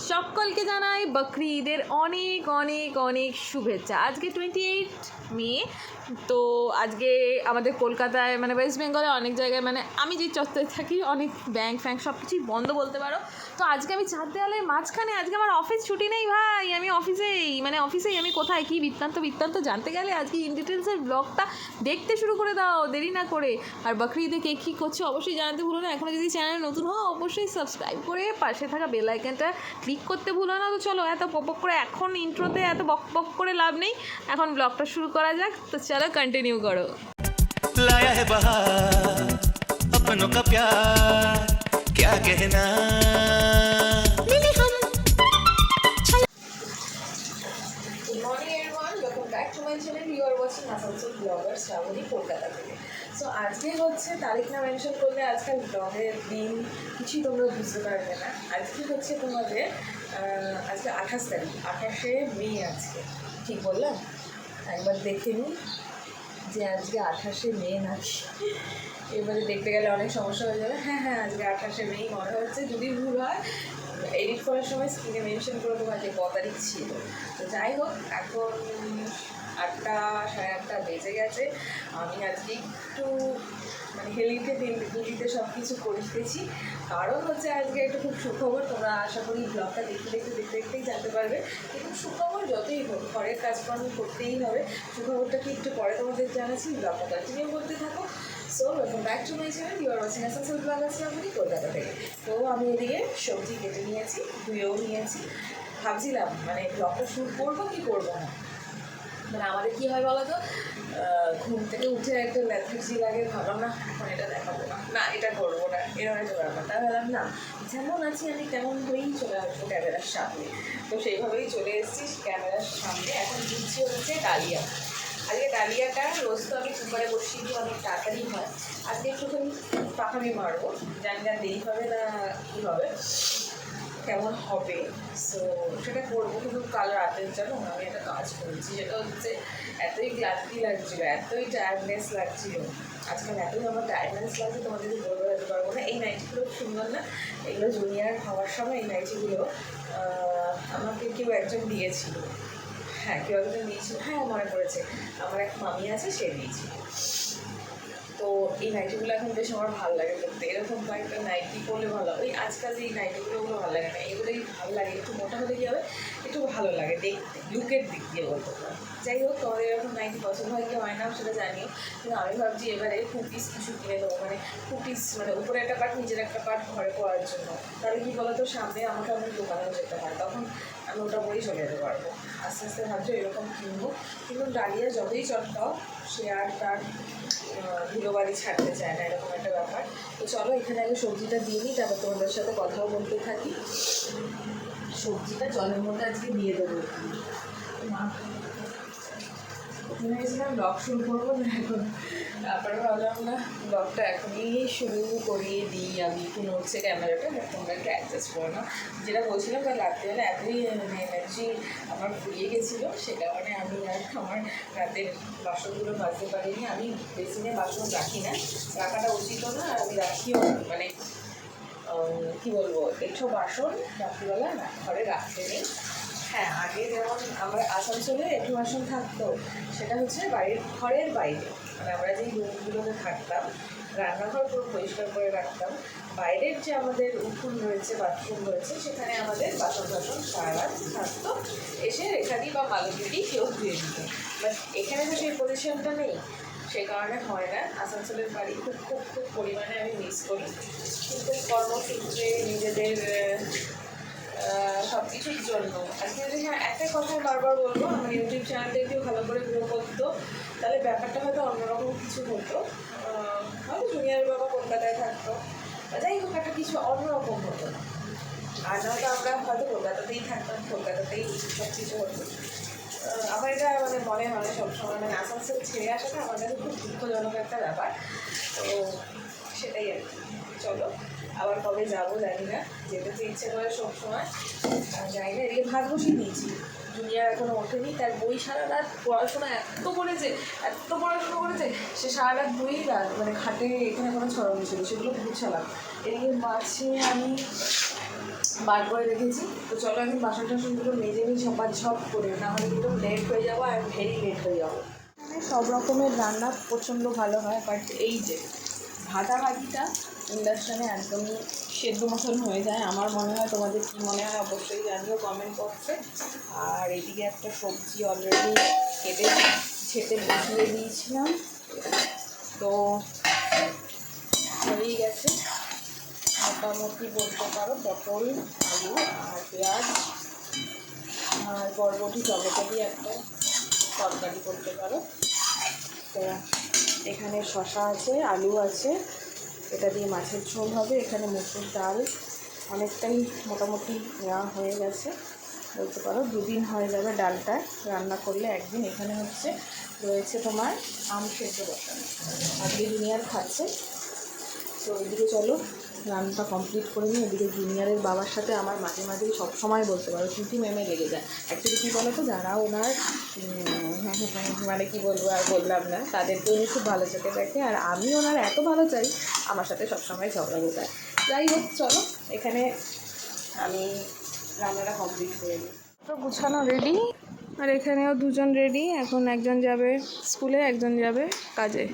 সকলকে জানাই বকরি ঈদের অনেক অনেক অনেক শুভেচ্ছা। আজকে 28 মে। তো আজকে আমাদের কলকাতায় মানে ওয়েস্ট বেঙ্গলে অনেক জায়গায় মানে আমি যে চত্বরে থাকি অনেক ব্যাংক ফ্যাঙ্ক সব কিছুই বন্ধ বলতে পারো। তো আজকে আমি চার দেওয়ালের মাঝখানে, আজকে আমার অফিস ছুটি নেই ভাই, আমি অফিসেই আমি কোথায় কী বৃত্তান্ত জানতে গেলে আজকে ইন ডিটেলসের ব্লগটা দেখতে শুরু করে দাও দেরি না করে। আর বকরি ঈদে কে কী করছে অবশ্যই জানাতে ভুলো না। এখনও যদি চ্যানেল নতুন হও অবশ্যই সাবস্ক্রাইব করে পাশে থাকা বেল আইকনটা ক্লিক করতে ভুলো না। তো চলো এত পক করে এখন ইন্ট্রোতে এত বক করে লাভ নেই, এখন ব্লগটা শুরু করা যাক। তো চলো কন্টিনিউ করো। लाया है बहार अपनों का प्यार क्या कहना good morning everyone, welcome back to my channel. You are watching Asansol blogger Shrabani Kolkata থেকে। সো আজকে হচ্ছে তারিখ না মেনশন করলে আজকাল ব্লগের দিন কিছুই তোমরা বুঝতে পারবে না। আজকে হচ্ছে তোমাদের আজকে 28 তারিখ, 28শে মে আজকে, ঠিক বললাম? একবার দেখে নিই যে আজকে 28শে মে নাকি, এবারে দেখতে গেলে অনেক সমস্যা হয়ে যাবে। হ্যাঁ, আজকে 28শে মেই মনে হচ্ছে, যদি ভুল হয় এডিট করার সময় স্ক্রিনে মেনশন করে দেবো আজকে ক তারিখ ছিল। তো যাই হোক, এখন 8টা সাড়ে 8টা বেজে গেছে। আমি আজকে একটু মানে হেলিতে সব কিছু করিতেছি, কারণ হচ্ছে আজকে একটু খুব সুখবর। তোমরা আশা করি ব্লগটা দেখতেই জানতে পারবে। কিন্তু সুখবর যতই হোক ঘরের কাজকর্ম করতেই হবে। সুখবরটা কি একটু পরে তোমাদের জানাচ্ছি, ব্লগটা কন্টিনিউ করতে থাকো। So welcome back to my channel, you are watching Asansol blogger Shrabani Kolkata থেকে। তো আমি এদিকে সবজি কেটে নিয়েছি, ধুয়েও নিয়েছি। ভাবছিলাম মানে ব্লগটা শুরু করবো কি করবো না। মানে আমাদের কী হয় বলো তো, ঘুম থেকে উঠে একটা ল্যাথার্জি লাগে, ভাবলাম না এখন এটা দেখাবো না, এটা করবো না, এরকম একটা ব্যাপার। তাই ভাবলাম না, যেমন আছি আমি তেমন হয়েই চলে আসবো ক্যামেরার সামনে। তো সেইভাবেই চলে এসেছি ক্যামেরার সামনে। এখন দিচ্ছি হচ্ছে ডালিয়া। আজকে ডালিয়াটা রোজ তো আমি কুকারে বসিয়ে দিই, অনেক তাড়াতাড়ি হয়। আজকে একটুখানি পাখামি মারবো, জানি না দেরি হবে না কী হবে, কেমন হবে। সো সেটা করবো। কিন্তু কাল রাতের জন্য আমি একটা কাজ করেছি, যেটা হচ্ছে এতই ক্লান্তি লাগছিলো, এতই টায়ার্ডনেস লাগছিলো, আজকাল এতই আমার টায়ার্ডনেস লাগছে তোমাদের বলতে যেতে পারবো না। এই নাইটিগুলো সুন্দর না, এগুলো জুনিয়র হওয়ার সময় এই নাইটিগুলো আমাকে কেউ একজন দিয়েছিল। কেউ একজন দিয়েছিল, মনে পড়েছে, আমার এক মামি আছে, সে দিয়েছিল। তো এই নাইটিগুলো এখন বেশ আমার ভালো লাগে করতে। এরকম কয়েকটা নাইটি পরলে ভালো। ওই আজকাল এই নাইটিগুলো ভালো লাগে না, এগুলোই ভালো লাগে। একটু মোটা হলে কী হবে, একটু ভালো লাগে দেখতে, লুকের দিক দিয়ে বলতে পারো। যাই হোক, তোমাদের এরকম নাইটি পছন্দ হয় কি হয় না সেটা জানিও। কিন্তু আমি ভাবছি এবারে কুপিস কিছু কিনে দেবো, মানে কুপিস মানে উপরে একটা পার্ট নিচের একটা পার্ট ঘরে পরার জন্য। তাহলে কী বলো তো, সামনে আমাকে অনেক দোকানেও যেতে হয়, তখন আমি ওটা পরেই চলে যেতে পারবো। আস্তে আস্তে ভাবছি এরকম কিনবো। কিন্তু ডালিয়া যতই চটকাও সে আর তার ধুলোবাড়ি ছাড়তে চায় না, এরকম একটা ব্যাপার। তো চলো এখানে আগে সবজিটা দিয়ে নিই, তারপর তোমাদের সাথে কথাও বলতে থাকি। সবজিটা জলের মধ্যে আজকে দিয়ে দেবো। ভেবেছিলাম ব্লগ শুরু করবো না এখন, তারপরে ভাবলাম না, ব্লগটা এখনই শুরু করিয়ে দিই। আমি একটু নড়ছে ক্যামেরাটা, তোমরা একটু অ্যাডজাস্ট করো না। যেটা বলছিলাম কাল রাত্রিবেলা এতই এনার্জি আমার ফুরিয়ে গেছিলো, সে কারণে আমি আর আমার রাতের বাসনগুলো মাজতে পারিনি। আমি বেসিনে বাসন রাখি না, রাখাটা উচিতও না, আর আমি রাখিও মানে কী বলবো, এইসব বাসন রাত্রিবেলা না ঘরে রাখতে নেই। আগে যেমন আমরা আসানসোলে একটু বাসন থাকতো, সেটা হচ্ছে ঘরের বাইরে, মানে আমরা যেই রুমগুলোতে থাকতাম রান্নাঘর পুরো পরিষ্কার করে রাখতাম। বাইরের যে আমাদের উঠোন রয়েছে, বাথরুম রয়েছে, সেখানে আমাদের বাসন সারা রাত থাকতো, এসে রেখাদি বা মালুদিদি কেউ ধুয়ে দিত। বাট এখানে তো সেই পজিশনটা নেই, সেই কারণে হয় না। আসানসোলের বাড়ি খুব খুব খুব পরিমাণে আমি মিস করি, কিন্তু কর্মসূত্রে নিজেদের সব কিছুর জন্য। আজকে যদি একটা কথা বারবার বলবো, আমার ইউটিউব চ্যানেলটা একটু ভালো করে গ্রো করতো, তাহলে ব্যাপারটা হয়তো অন্যরকম কিছু হতো। হয়তো জুনিয়র বাবা কলকাতায় থাকতো, যাই হোক একটা কিছু অন্যরকম হতো। আর নয়তো আমরা হয়তো কলকাতাতেই থাকতাম, কলকাতাতেই সব কিছু হতো। আমার এটা মানে মনে হয় সবসময়, মানে আসানসোল ছেড়ে আসাটা আমার কাছে খুব দুঃখজনক একটা ব্যাপার। তো সেটাই আর কি। চলো আবার কবে যাবো জানি না, যেতে তো ইচ্ছে করে সবসময়, জানি না। এদিকে ভাত বসিয়ে দিয়েছি, জুনিয়ার এখনও ওঠেনি, তার বই সারা রাত পড়াশোনা এত পড়াশোনা করেছে, সে সারা রাত বই মানে খাটে এখানে কোনো ছড়ানো ছিল, সেগুলো গুছালাম। এদিকে মাছে আমি বার করে রেখেছি। তো চলো এখন বাসন টাসনগুলো মেজে নিই ঝপ করে, নাহলে কিন্তু লেট হয়ে যাবো আর ভেরি লেট হয়ে যাবো। মানে সব রকমের রান্না প্রচণ্ড ভালো হয়, বাট এই যে ভাজাভাজিটা ইন্ডাকশানে একদমই সেদ্ধ মতন হয়ে যায় আমার মনে হয়। তোমাদের কী মনে হয় অবশ্যই জানিও কমেন্ট বক্সে। আর এদিকে একটা সবজি অলরেডি কেটে ছেটে বসিয়ে দিয়েছিলাম, তো হয়েই গেছে মোটামুটি বলতে পারো। পটল, আলু আর পেঁয়াজ আর বরবটি টমেটো দিয়ে একটা তরকারি করতে পারো। তো এখানে শসা আছে, আলু আছে, এটা দিয়ে মাছের ঝোল হবে। এখানে মুসুর ডাল অনেকটাই মোটামুটি নেওয়া হয়ে গেছে বলতে পারো, 2 দিন হয়ে যাবে ডালটা রান্না করলে একদিন। এখানে হচ্ছে রয়েছে তোমার আম সেদ্ধ বসানো, আজকে জুনিয়ার খাচ্ছে। তো ওইদিকে চলো রান্নাটা কমপ্লিট করে নিই। ওইদিকে জুনিয়ারের বাবার সাথে আমার মাঝে মাঝেই সবসময় বলতে পারো কিন্তু মেমে লেগে যায়। অ্যাকচুয়ালি কী বলো তো, যারা ওনার মানে কী বলবো আর বললাম না, তাদেরকে উনি খুব ভালো চোখে দেখে, আর আমি ওনার এত ভালো চাই আমার সাথে সবসময় ঝগড়া গোটায়। যাই হোক চলো এখানে আমি রান্নাটা কমপ্লিট করে নিই। তো গুছানো রেডি, আর এখানেও 2জন রেডি। এখন একজন যাবে স্কুলে, একজন যাবে কাজে।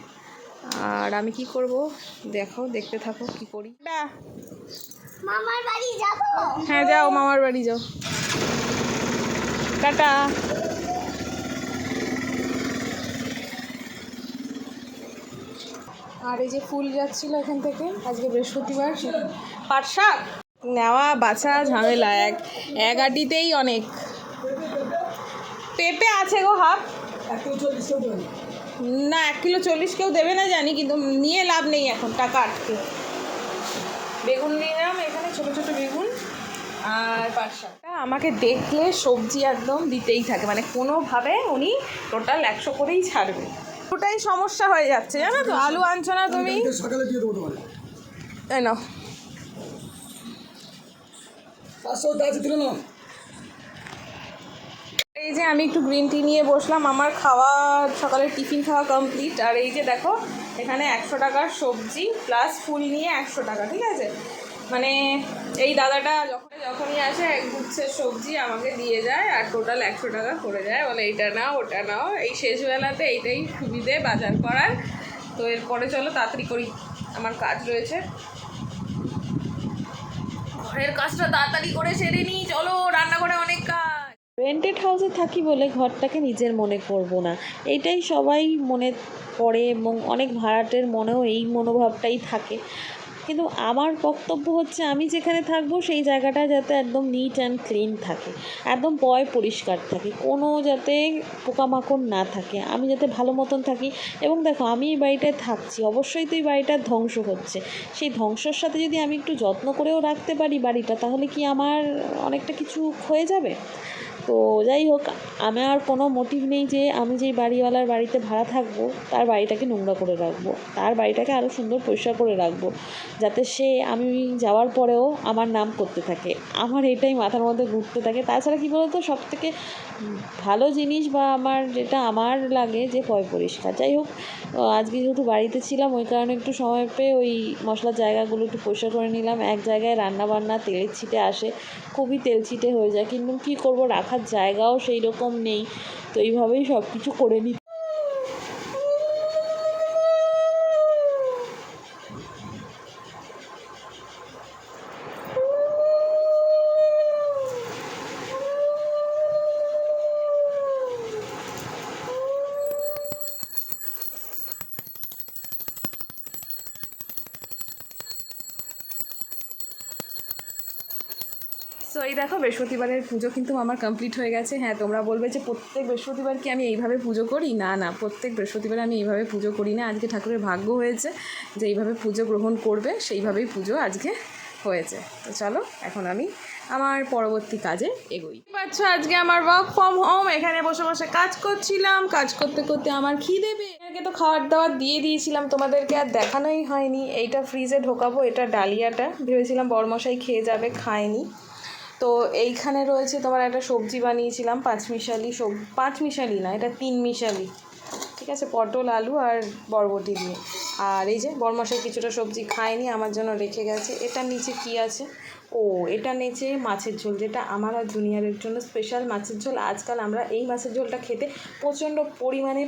আর আমি কি করব দেখতে থাকো কি করি। মামার বাড়ি যাব। হ্যাঁ যাও, মামার বাড়ি যাও, টাটা। আর এই যে ফুল যাচ্ছিল এখান থেকে, আজকে বৃহস্পতিবার, পাট শাক নেওয়া বাছা ঝামেলা, এক আটিতেই অনেক। পেঁপে আছে গো হাফ, না 1 কিলো 40 কেউ দেবে না জানি, কিন্তু নিয়ে লাভ নেই এখন, টাকা আটকে। বেগুন নিলাম এখানে, ছোটো ছোটো বেগুন আর পাট শাক। আমাকে দেখলে সবজি একদম দিতেই থাকে, মানে কোনোভাবে উনি টোটাল 100 করেই ছাড়বে। ওটাই সমস্যা হয়ে যাচ্ছে জানো তো। আলু আনছো না তুমি? সকালে দিয়ে দেবো তোমার। তাই না, 500 আছে দিল না। এই যে আমি একটু গ্রিন টি নিয়ে বসলাম, আমার খাওয়া সকালের টিফিন খাওয়া কমপ্লিট। আর এই যে দেখো এখানে 100 টাকার সবজি প্লাস ফুল নিয়ে 100 টাকা, ঠিক আছে। মানে এই দাদাটা যখনই আসে এক গুচ্ছের সবজি আমাকে দিয়ে যায়, আর টোটাল 100 টাকা করে যায়, বলে এইটা নাও ওটা নাও। এই শেষবেলাতে এইটাই সুবিধে বাজার করার। তো এরপরে চলো তাড়াতাড়ি করি, আমার কাজ রয়েছে, ঘরের কাজটা তাড়াতাড়ি করে সেরে নিই। চলো রান্নাঘরে অনেক কাজ। রেন্টেড হাউসে থাকি বলে ঘরটাকে নিজের মনে করব না, এইটাই সবাই মনে পড়ে, এবং অনেক ভাড়াটের মনেও এই মনোভাবটাই থাকে। কিন্তু আমার বক্তব্য হচ্ছে, আমি যেখানে থাকবো সেই জায়গাটা যাতে একদম নিট অ্যান্ড ক্লিন থাকে, একদম পরিষ্কার থাকে, কোনো যাতে পোকামাকড় না থাকে, আমি যাতে ভালো মতন থাকি। এবং দেখো আমি এই বাড়িটায় থাকছি, অবশ্যই তো এই বাড়িটার ধ্বংস হচ্ছে, সেই ধ্বংসর সাথে যদি আমি একটু যত্ন করেও রাখতে পারি বাড়িটা, তাহলে কি আমার অনেকটা কিছু হয়ে যাবে? তো যাই হোক, আমার কোনো মোটিভ নেই যে আমি যেই বাড়িওয়ালার বাড়িতে ভাড়া থাকবো তার বাড়িটাকে নোংরা করে রাখবো, তার বাড়িটাকে আরও সুন্দর পরিষ্কার করে রাখবো, যাতে সে আমি যাওয়ার পরেও আমার নাম করতে থাকে। আমার এটাই মাথার মধ্যে ঘুরতে থাকে। তাছাড়া কী বলতো, সবথেকে ভালো জিনিস বা আমার যেটা আমার লাগে যে পরিষ্কার। যাই হোক, আজকে যেহেতু বাড়িতে ছিলাম ওই কারণে একটু সময় পেয়ে ওই মশলার জায়গাগুলো একটু পরিষ্কার করে নিলাম। এক জায়গায় রান্নাবান্না তেলের ছিটে আসে, খুবই তেল ছিটে হয়ে যায়, কিন্তু কী করবো, রাখার জায়গাও সেই রকম নেই। তো এইভাবেই সব কিছু করে নিই। সো এই দেখো বৃহস্পতিবারের পুজো কিন্তু আমার কমপ্লিট হয়ে গেছে। হ্যাঁ, তোমরা বলবে যে প্রত্যেক বৃহস্পতিবার কি আমি এইভাবে পুজো করি? না না, প্রত্যেক বৃহস্পতিবার আমি এইভাবে পুজো করি না। আজকে ঠাকুরের ভাগ্য হয়েছে যে এইভাবে পুজো গ্রহণ করবে, সেইভাবেই পুজো আজকে হয়েছে। তো চলো এখন আমি আমার পরবর্তী কাজে এগোই। আচ্ছা, আজকে আমার ওয়ার্ক ফ্রম হোম, এখানে বসে বসে কাজ করছিলাম। কাজ করতে করতে আমার খিদে পেয়ে এটাকে তো খাবার দাবার দিয়ে দিয়েছিলাম, তোমাদেরকে আর দেখানোই হয়নি। এইটা ফ্রিজে ঢোকাবো, এটা ডালিয়াটা ভেবেছিলাম বড়মশাই খেয়ে যাবে, খায়নি। তো এইখানে রয়েছে তোমার একটা সবজি বানিয়েছিলাম, পাঁচমিশালি না, এটা 3 মিশালি, ঠিক আছে, পটল আলু আর বরবটি দিয়ে। আর এই যে বড়মশাই কিছুটা সবজি খায়নি, আমার জন্য রেখে গেছে। এটার নিচে কি আছে ও এটা নেচে মাছের ঝোল, যেটা আমার আর জুনিয়রের জন্য স্পেশাল মাছের ঝোল। আজকাল আমরা এই মাছের ঝোলটা খেতে প্রচণ্ড পরিমাণে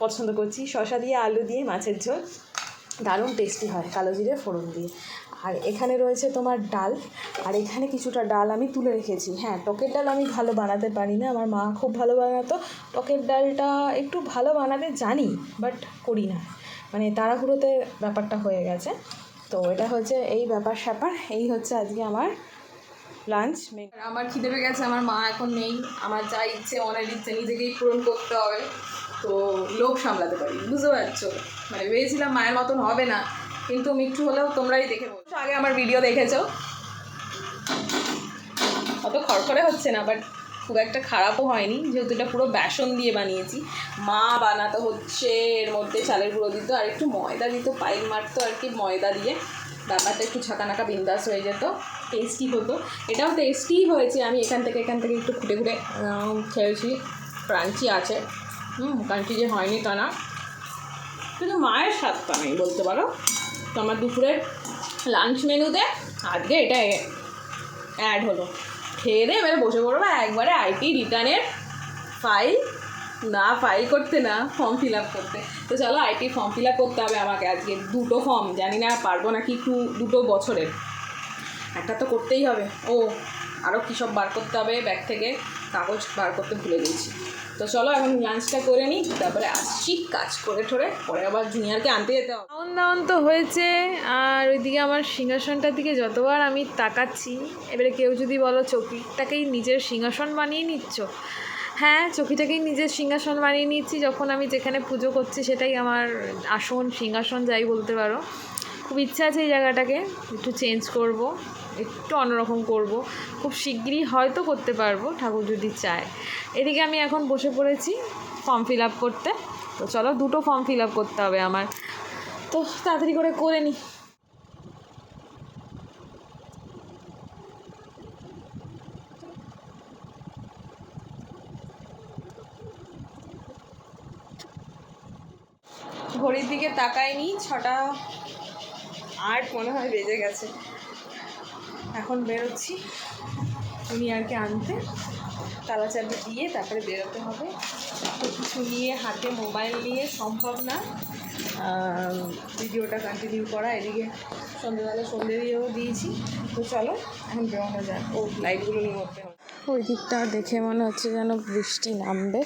পছন্দ করছি। শসা দিয়ে আলু দিয়ে মাছের ঝোল দারুণ টেস্টি হয়, কালো জিরে ফোড়ন দিয়ে। আর এখানে রয়েছে তোমার ডাল, আর এখানে কিছুটা ডাল আমি তুলে রেখেছি। হ্যাঁ, টকের ডাল আমি ভালো বানাতে পারি না, আমার মা খুব ভালো বানাতো। টকের ডালটা একটু ভালো বানাতে জানি, বাট করি না, মানে তাড়াহুড়োতে ব্যাপারটা হয়ে গেছে। তো এটা হচ্ছে এই ব্যাপার স্যাপার, এই হচ্ছে আজকে আমার লাঞ্চ। আমার খিদে পেয়ে গেছে, আমার মা এখন নেই, আমার যা ইচ্ছে মনের ইচ্ছে নিজেকেই পূরণ করতে হবে। তো লোভ সামলাতে পারি, বুঝতে পারছো? মানে ভেবেছিলাম মায়ের মতন হবে না, কিন্তু একটু হলেও তোমরাই দেখে বলছো, আগে আমার ভিডিও দেখেছো, অত খড়খড়ে হচ্ছে না, বাট খুব একটা খারাপও হয়নি, যেহেতু এটা পুরো বেসন দিয়ে বানিয়েছি। মা বানাতে হচ্ছে, এর মধ্যে চালের গুঁড়ো দিত আর একটু ময়দা দিত, পাইল মারতো আর কি ময়দা দিয়ে, ব্যাপারটা একটু ছাকানাকা বিন্দাস হয়ে যেত, টেস্টি হতো। এটাও টেস্টিই হয়েছে। আমি এখান থেকে একটু খুঁটে খুঁটে খেয়েছি, ক্রাঞ্চি আছে, ক্রাঞ্চি যে হয়নি তা না, কিন্তু মায়ের স্বাদটা নেই বলতে পারো। তো আমার দুপুরের লাঞ্চ মেনুতে আজকে এটা অ্যাড হলো। খেয়ে দিয়ে এবারে বসে পড়বো একবারে আইটি রিটার্নের ফাইল করতে না, ফর্ম ফিল আপ করতে। তো চলো, আইটি ফর্ম ফিল আপ করতে হবে আমাকে আজকে, 2টো ফর্ম, জানি না পারবো নাকি, 2 বছরের, একটা তো করতেই হবে। ও আরও কী সব বার করতে হবে, ব্যাগ থেকে কাগজ বার করতে ভুলে গেছি। তো চলো এখন লাঞ্চটা করে নিই, তারপরে আসছি কাজ করে ঠোরে, পরে আবার জুনিয়রকে আনতে যেতে হবে। খাওয়ান দাওয়ান তো হয়েছে, আর ওইদিকে আমার সিংহাসনটার দিকে যতবার আমি তাকাচ্ছি, এবারে কেউ যদি বলো চৌকিটাকেই নিজের সিংহাসন বানিয়ে নিচ্ছ, হ্যাঁ, চৌকিটাকেই নিজের সিংহাসন বানিয়ে নিচ্ছি। যখন আমি যেখানে পুজো করছি সেটাই আমার আসন, সিংহাসন যাই বলতে পারো। খুব ইচ্ছা আছে এই জায়গাটাকে একটু চেঞ্জ করব, একটু অন্যরকম করব, খুব শিগগিরই হয়তো করতে পারবো ঠাকুর যদি চায়। এদিকে আমি এখন বসে পড়েছি ফর্ম ফিল আপ করতে। তো চলো, 2টো ফর্ম ফিল আপ করতে হবে আমার, তো তাড়াতাড়ি করে নিই। ঘড়ির দিকে তাকাইনি, 6:08 মনে হয় বেজে গেছে। এখন বেরোচ্ছি জুনিয়রকে আনতে, তালা চাবি দিয়ে তারপরে বেরোতে হবে। তো কিছু নিয়ে হাতে মোবাইল নিয়ে সম্ভব না ভিডিওটা কন্টিনিউ করা। এদিকে সন্ধ্যেবেলা সন্ধ্যে দিয়েও দিয়েছি। তো চলো এখন বেরোনো যাক। ও লাইটগুলো নিয়ে করতে হবে। ওই দিকটা দেখে মনে হচ্ছে যেন বৃষ্টি নামবে।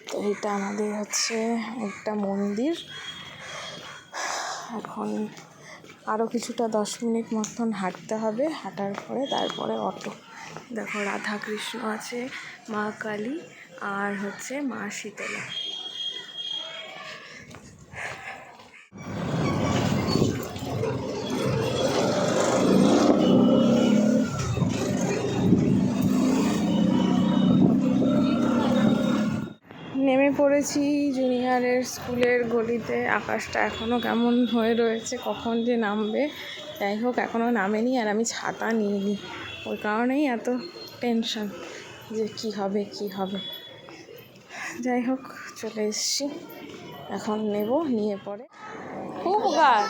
তো এটা আমাদের হচ্ছে একটা মন্দির। এখন আরও কিছুটা 10 মিনিট মতন হাঁটতে হবে, হাঁটার পরে তারপরে অটো। দেখো রাধা কৃষ্ণ আছে, মা কালী আর হচ্ছে মা শীতলা। নেমে পড়েছি জুনিয়রের স্কুলের গলিতে। আকাশটা এখনও কেমন হয়ে রয়েছে, কখন যে নামবে। যাই হোক, এখনও নামেনি, আর আমি ছাতা নিইনি, ওই কারণেই এত টেনশন যে কি হবে। যাই হোক, চলে এসেছি, এখন নেব, নিয়ে পরে খুব গাছ।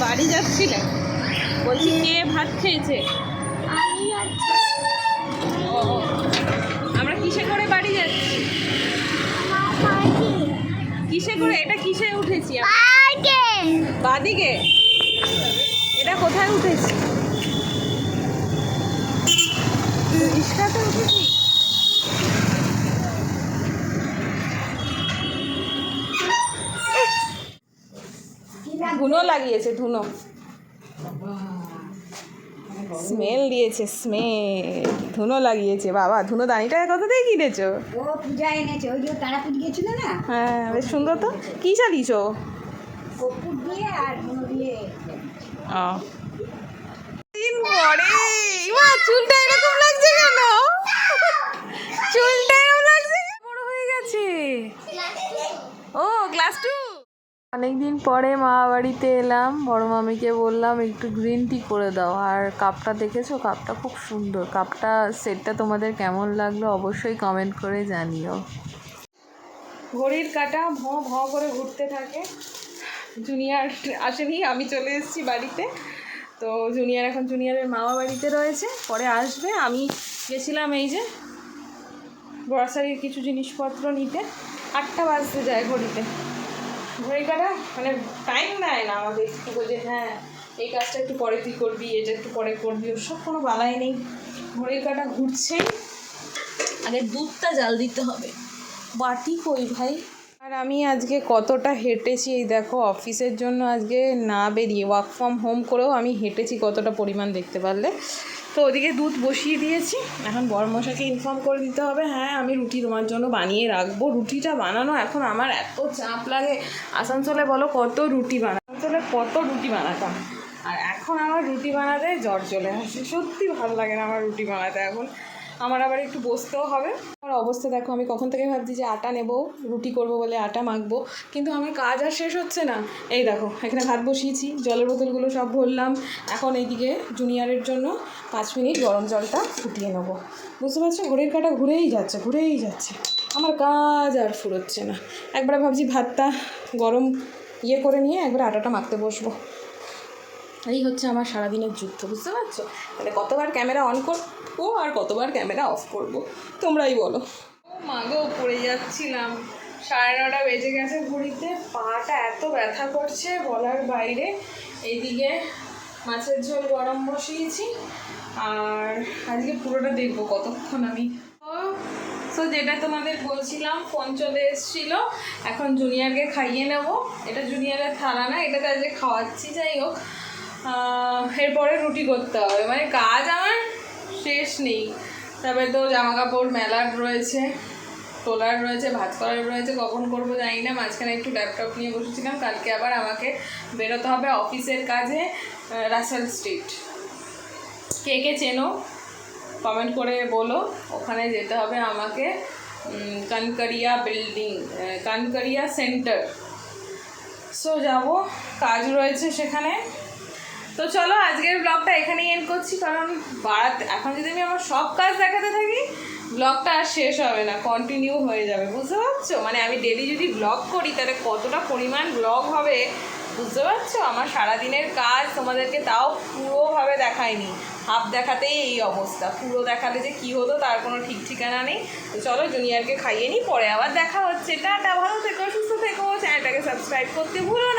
বাড়ি যাচ্ছিলে? বলছি কে ভাত খেয়েছে? ও, আমরা কিসে করে বাড়ি যাচ্ছি? কিসে করে? এটা কিসে উঠেছি? বাদিকে। এটা কোথায় উঠেছি? রিক্সাতে উঠেছি। ধুনো লাগিয়েছে, স্মেল দিয়েছে, ধুনো লাগিয়েছে। বাবা, ধুনো দানিটা কোথা থেকে কিনেছো? ও পূজা এনেছে, ওই যে তারাপীঠ গেছিল না? হ্যাঁ, বেশ সুন্দর তো। কি চালিয়েছো? কপুর দিয়ে আর ধুনো দিয়ে। দিন পরে চুলটা এরকম লাগছে কেন? চুলটা এরকম লাগছে, বড় হয়ে গেছে। ও ক্লাস 2। অনেকদিন পরে মা বাড়িতে এলাম, বড় মামিকে বললাম একটু গ্রিন টি করে দাও। আর কাপটা দেখেছো? কাপটা খুব সুন্দর। কাপটা সেটটা তোমাদের কেমন লাগলো অবশ্যই কমেন্ট করে জানিও। ঘড়ির কাঁটা ভঁ ভঁ করে ঘুরতে থাকে। জুনিয়র আসেনি, আমি চলে এসেছি বাড়িতে। তো জুনিয়রের মামা বাড়িতে রয়েছে, পরে আসবে। আমি গেছিলাম এই যে গ্রসারির কিছু জিনিসপত্র নিতে, 8টা বাজতে যায় ঘড়িতে। ঘড়ি কাটা মানে টাইম নেয় না আমাদের, একটু যে হ্যাঁ এই কাজটা একটু পরে তুই করবি, এটা একটু পরে করবি, ওসব কোনো বালাই নেই। ঘড়ির কাটা ঘুরছেই, আগে দুধটা জাল দিতে হবে। বাটি কই ভাই? আর আমি আজকে কতটা হেঁটেছি, এই দেখো অফিসের জন্য আজকে না বেরিয়ে ওয়ার্ক ফ্রম হোম করেও আমি হেঁটেছি কতটা পরিমাণ, দেখতে পারলে। তো ওদিকে দুধ বসিয়ে দিয়েছি, এখন বড়মশাকে ইনফর্ম করে দিতে হবে হ্যাঁ আমি রুটি তোমার জন্য বানিয়ে রাখবো। রুটিটা বানানো এখন আমার এত চাপ লাগে। আসানসোলে বলো কত রুটি বানাতাম, আর এখন আমার রুটি বানাতে জ্বর চলে আসে। সত্যি ভালো লাগে না আমার রুটি বানাতে এখন। আমার আবার একটু বসতেও হবে। আমার অবস্থা দেখো, আমি কখন থেকে ভাবছি যে আটা নেবো, রুটি করব বলে আটা মাখবো, কিন্তু আমার কাজ আর শেষ হচ্ছে না। এই দেখো এখানে ভাত বসিয়েছি, জলের বোতলগুলো সব ভরলাম। এখন এইদিকে জুনিয়রের জন্য 5 মিনিট গরম জলটা ফুটিয়ে নেবো। বুঝতে পারছো, ঘড়ির কাঁটা ঘুরেই যাচ্ছে। আমার কাজ আর ফুরোচ্ছে না। একবারে ভাবছি ভাতটা গরম করে নিয়ে একবারে আটাটা মাখতে বসবো। এই হচ্ছে আমার সারাদিনের যুদ্ধ, বুঝতে পারছো? মানে কতবার ক্যামেরা অন করবো আর কতবার ক্যামেরা অফ করব, তোমরাই বলো। ও মাগো, পড়ে যাচ্ছিলাম। 9:30 বেজে গেছে ঘড়িতে, পাটা এত ব্যথা করছে বলার বাইরে। এইদিকে মাছের ঝোল গরম বসিয়েছি, আর আজকে পুরোটা দেখবো কতক্ষণ আমি। তো যেটা তোমাদের বলছিলাম, ফোন চলে এসেছিলো, এখন জুনিয়রকে খাইয়ে নেব। এটা জুনিয়রের থালা না, এটাতে আজকে খাওয়াচ্ছি। যাই হোক, এরপরে রুটি করতে হবে, মানে কাজ আমার শেষ নেই। তবে তো জামা কাপড় মেলার রয়েছে, তোলার রয়েছে, ভাঁজ করার রয়েছে, কখন করবো জানি না। মাঝখানে একটু ল্যাপটপ নিয়ে বসেছিলাম, কালকে আবার আমাকে বেরোতে হবে অফিসের কাজে রাসেল স্ট্রিট। কে কে চেনো কমেন্ট করে বলো, ওখানে যেতে হবে আমাকে। কানকারিয়া সেন্টার। সো যাবো, কাজ রয়েছে সেখানে। তো চলো আজকের ব্লগটা এখানেই এন্ড করছি, কারণ এখন যদি আমি আমার সব কাজ দেখাতে থাকি ব্লগটা আর শেষ হবে না, কন্টিনিউ হয়ে যাবে। বুঝতে পারছো, মানে আমি ডেলি যদি ব্লগ করি তাহলে কতটা পরিমাণ ব্লগ হবে, বুঝতে পারছো? আমার সারাদিনের কাজ তোমাদেরকে তাও পুরোভাবে দেখায়নি, হাফ দেখাতেই এই অবস্থা। পুরো দেখালে যে কী হতো তার কোনো ঠিক ঠিকানা নেই। তো চলো জুনিয়রকে খাইয়ে নিই, পরে আবার দেখা হচ্ছে। টাটা, ভালো থেকো, সুস্থ থেকো, চ্যানেলটাকে সাবস্ক্রাইব করতে ভুলো না।